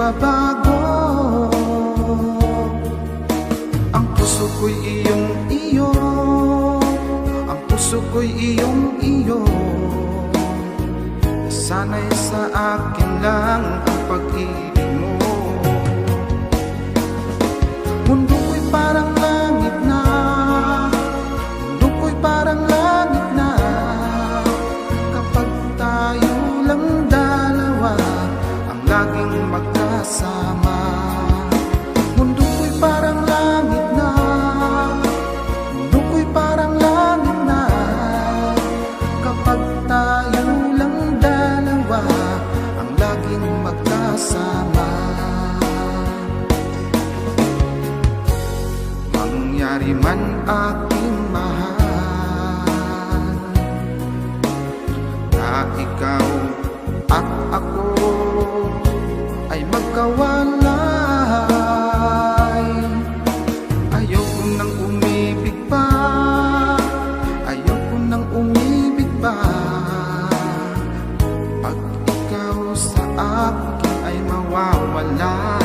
magbabago. Ang puso ko'y iyong iyo, ang puso ko'y iyong iyo. Sana'y sa akin lang ang pag-ibig mo. Mundo ko'y parang langit na, mundo ko'y parang langit na, kapag tayo lang dalawa ang laging magkasama. Mundo ko'y parang langit na, mundo ko'y parang langit na, kapag tayo lang dalawa ang laging magkasama. Mangyari man aking mahal na ikaw at ako ay magkawalay, ayoko nang umibig pa, ayoko nang umibig pa. Pag ikaw sa akin ay mawawala,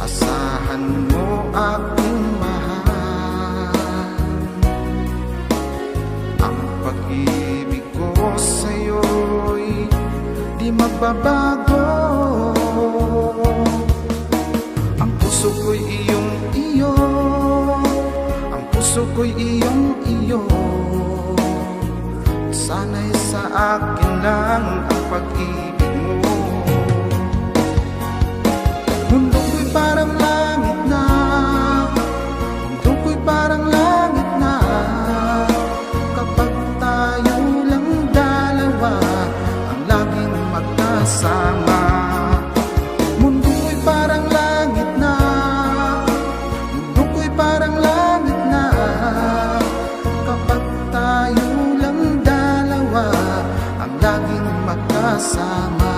asahan mo aking mahal, ang pag-ibig ko sa'yo'y di magbabago. Ang puso ko'y iyong iyo, ang puso ko'y iyong iyo. Sana'y sa akin lang ang pag-ibig mo. Mundo ko'y parang langit na, mundo ko'y parang langit na, kapag tayo lang dalawa ang laging magkasama. Mundo ko'y parang langit na, mundo ko'y parang langit na, kapag tayo lang dalawa ang laging magkasama.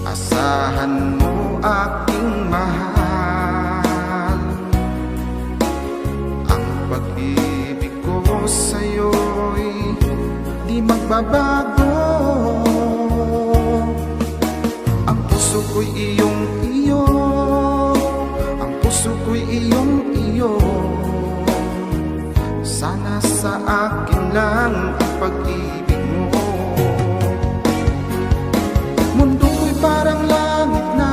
Asahan mo aking mahal, ang pag-ibig ko sa'yo'y di magbabago. Ang puso ko'y iyong iyo, ang puso ko'y iyong iyo. Sana sa akin lang ang pag-ibig mo. Mundo ko'y parang langit na,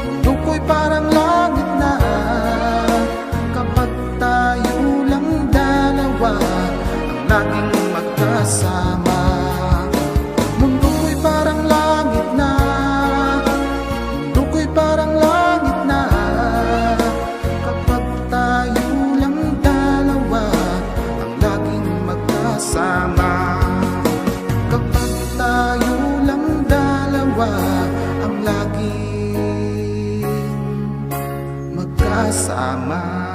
mundo ko'y parang langit na, kapag tayo lang dalawa ang laging magkasama. Mundo ko'y parang langit na, mundo ko'y parang langit na, kapag tayo lang dalawa ang laging magkasama. Kapag tayo lang dalawa ang laging magkasama.